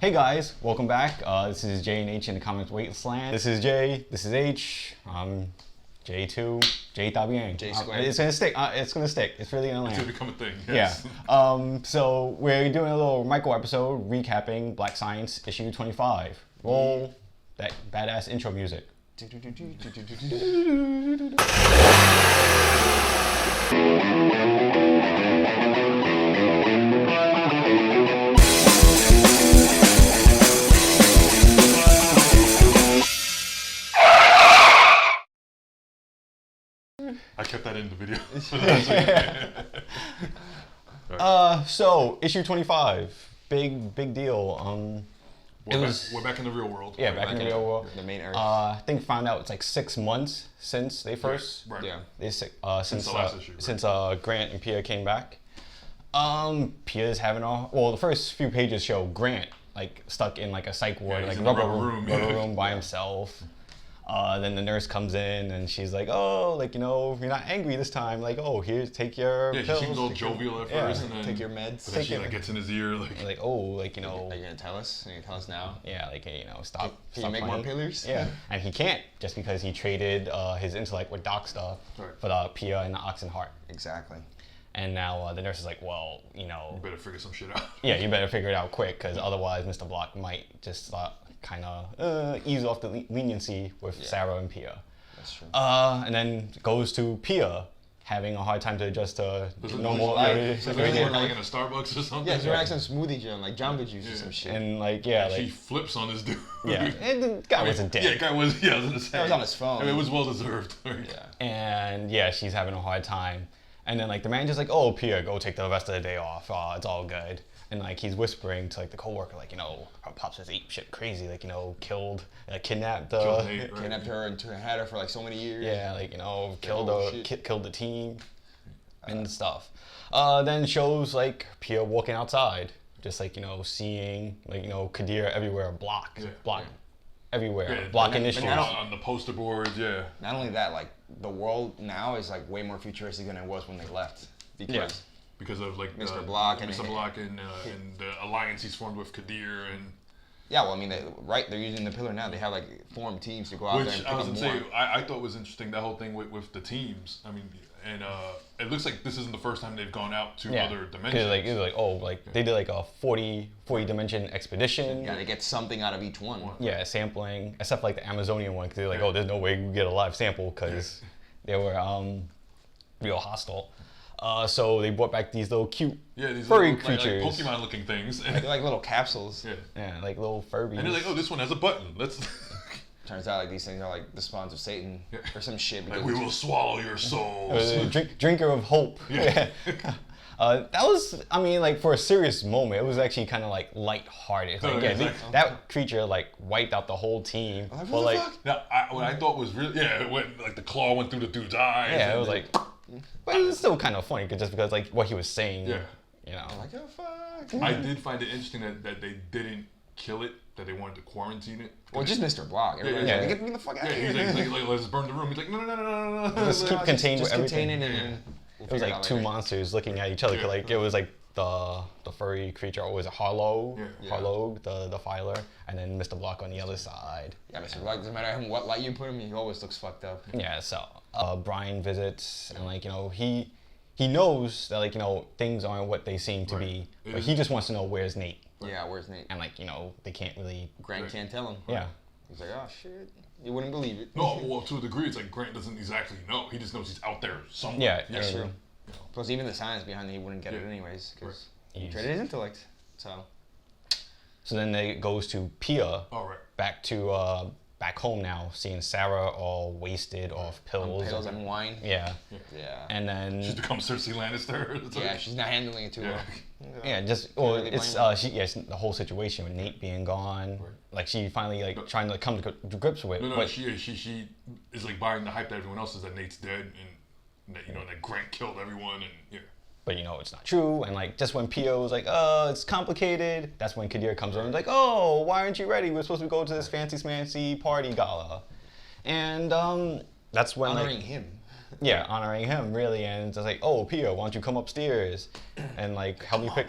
Hey guys, welcome back. This is J and H in the comics Wasteland. This is J, this is H. J2, J Tabiang. J squared. It's gonna stick. It's gonna stick. It's really gonna land. It's gonna become a thing. Yes. Yeah. So we're doing a little micro episode recapping Black Science issue 25. Roll that badass intro music. I kept that in the video. So issue 25, big deal. We're back in the real world. Yeah, back in the real world. The main Earth. I think found out it's like 6 months since they first. Right. Yeah. Since the last issue, right? since Grant and Pia came back. Pia's having the first few pages show Grant like stuck in like a psych ward, like he's in the rubber rubber room by himself. Then the nurse comes in and she's like, oh, like, you're not angry this time. Like, oh, here, take your pills. She seems all jovial at first, and then Take your meds. But then she gets in his ear, Like, oh, like, Are you gonna tell us? Are you gonna tell us now? yeah, like, hey, stop. Can you make more pillars? Yeah, and he can't just because he traded his intellect with Doc stuff for the Pia and the Oxen Heart. Exactly. And now the nurse is like, well, you better figure some shit out. Yeah, you better figure it out quick, because otherwise Mr. Block might just kind of ease off the leniency with Sarah and Pia. That's true. And then goes to Pia having a hard time to adjust to normal. Like in a Starbucks or something. Yeah, she's some smoothie jam, like Jamba Juice or some shit. And she flips on this dude. Yeah, and the guy was a dick. Yeah, the guy was. Yeah, I was gonna say. That was on his phone. I mean, it was well deserved. Yeah. And she's having a hard time. And then like the manager's like, oh, Pia, go take the rest of the day off. It's all good. And like he's whispering to like the coworker, like, her pops has ape shit crazy, like, kidnapped Kidnapped her and had her for like so many years. Yeah, like, killed the team and stuff. Then shows like Pia walking outside, just like, seeing like, Kadir everywhere, block everywhere, blocking issues. On the poster boards, yeah. Not only that, like the world now is like way more futuristic than it was when they left. Because of like Mr. Block and the alliance he's formed with Kadir and. Yeah, well, I mean, they're using the pillar now. They have like formed teams to go out there and pick I was up gonna more. say, I thought was interesting, that whole thing with the teams. I mean, and it looks like this isn't the first time they've gone out to other dimensions. It was like, they did like a 40 dimension expedition. Yeah, they get something out of each one. Yeah, sampling, except like the Amazonian one, because they're like, oh, there's no way we get a live sample, because they were real hostile. So they brought back these little cute furry creatures. Like Pokemon looking things. They're like little capsules. Yeah, like little Furbies. And they're like, oh, this one has a button. Turns out like these things are like the spawns of Satan or some shit. Like, we will swallow your souls. Drinker of hope. Yeah. That was, I mean, like for a serious moment, it was actually kind of like lighthearted. Like, that creature like wiped out the whole team. What the fuck? Now, what I thought was really, it went, like the claw went through the dude's eyes. Yeah, it was like, but it was still kind of funny, just because like what he was saying. Yeah. Like, oh fuck. I did find it interesting that they didn't kill it, that they wanted to quarantine it. Well, just Mr. Block. Everybody's like, get me the fuck out of here. He's like, let's burn the room. He's like, no. Just keep contained with everything. Contain it and then it was like two monsters looking at each other. Like it was like the furry creature, or was it Harlow? Harlow, the filer, and then Mr. Block on the other side. Yeah, Mr. Block, doesn't matter what light you put him, he always looks fucked up. Yeah, so Brian visits, and like, he knows that like, things aren't what they seem to be, but he just wants to know where's Nate. Yeah, where's Nate? And like, they can't really. Grant can't tell him. Yeah. He's like, oh shit, you wouldn't believe it. No, well, to a degree, it's like Grant doesn't exactly know. He just knows he's out there somewhere. Yeah, that's true. Plus, even the science behind it, he wouldn't get it anyways, because he traded his intellect. So then it goes to Pia, back home now, seeing Sarah all wasted off pills. Pills and wine. Yeah. And then she's become Cersei Lannister. Yeah, she's not handling it too well. Yeah, it's the whole situation with Nate being gone. Like she finally like trying to come to grips with. No, she is like buying the hype that everyone else is that Nate's dead and that that Grant killed everyone and But it's not true. And like just when Pio was like, oh, it's complicated, that's when Kadir comes in and is like, oh, why aren't you ready? We're supposed to go to this fancy smancy party gala. And that's when honoring him. Yeah, honoring him really, and it's like, oh, Pia, why don't you come upstairs and like help me pick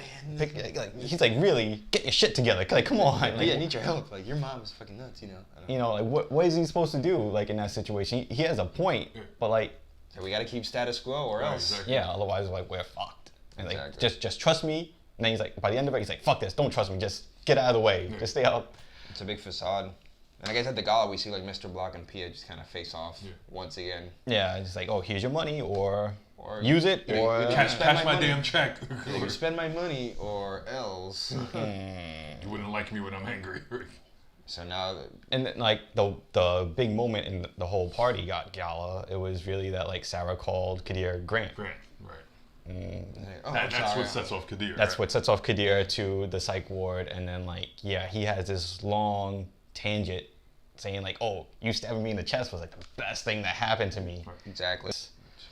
like, he's like, really get your shit together, like come on. Like, I need your help. Like your mom is fucking nuts, you know. You know, like what is he supposed to do like in that situation? He has a point, but like. So we gotta keep status quo or else. Exactly. Yeah, otherwise like we're fucked. And like just trust me. And then he's like, by the end of it, he's like, fuck this, don't trust me, just get out of the way, just stay out. It's a big facade. And I guess at the gala we see like Mr. Block and Pia just kind of face off once again. Yeah, it's like, oh, here's your money, or use it, or cash my damn check. You can spend my money, or else. You wouldn't like me when I'm angry. So now, and then, like the big moment in the whole party gala, it was really that like Sarah called Kadir Grant. Right. That's what sets off Kadir. That's what sets off Kadir to the psych ward, and then like he has this long tangent saying like, oh, you stabbing me in the chest was like the best thing that happened to me. Right. Exactly.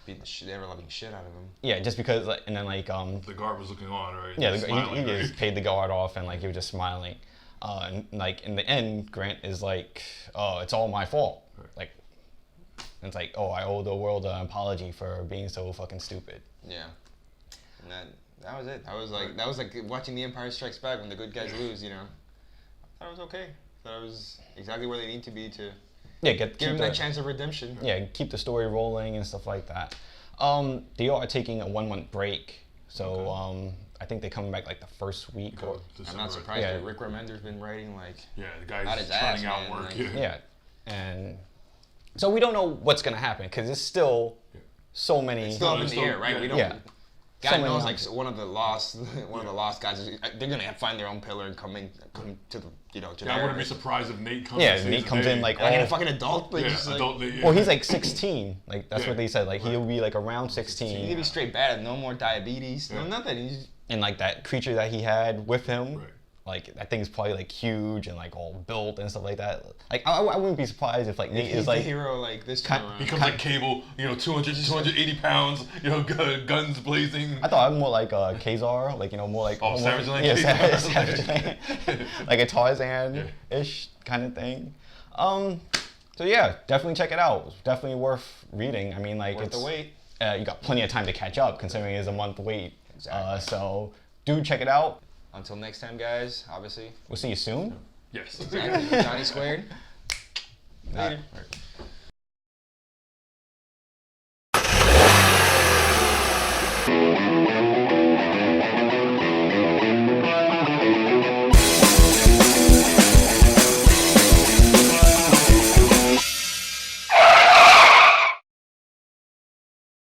Beat the shit, they were loving shit out of him. Yeah, just because like, and then like the guard was looking on, right? Yeah, he just paid the guard off, and like he was just smiling. And like in the end, Grant is like, oh, it's all my fault. Right. Like, and it's like, oh, I owe the world an apology for being so fucking stupid. Yeah. And that was it. That was like watching The Empire Strikes Back when the good guys lose, you know. I thought it was okay. I thought it was exactly where they need to be to give them that chance of redemption. Yeah, keep the story rolling and stuff like that. They are taking a 1-month break, so I think they're coming back like the first week. Or I'm not surprised. Yeah. Rick Remender's been writing like the guy's trying out work. Like, yeah, and so we don't know what's gonna happen because it's still so many. It's still up in the air, right? We don't. Yeah. God knows, like one of the lost guys. They're gonna find their own pillar and come to the, you know. To I wouldn't be surprised if Nate comes. Yeah, Nate comes in like a fucking adult. Like, adult. Well, he's like 16. Like that's what they said. Like he'll be like around 16. He'll be straight bad. No more diabetes. No nothing. He's and like that creature that he had with him. Right. Like that thing's probably like huge and like all built and stuff like that. Like I wouldn't be surprised if like Nate is like the hero like this time around. He comes like Cable, you know, 280 pounds, you know, guns blazing. I thought I'm more like Kazar, like you know, more like Savage Land. Yeah, Savage Land, like a Tarzan-ish kind of thing. So yeah, definitely check it out. It's definitely worth reading. I mean, like worth the wait. You got plenty of time to catch up, considering it's a month wait. Exactly. So do check it out. Until next time, guys, obviously. We'll see you soon. Yes. Exactly. Johnny Squared. Later.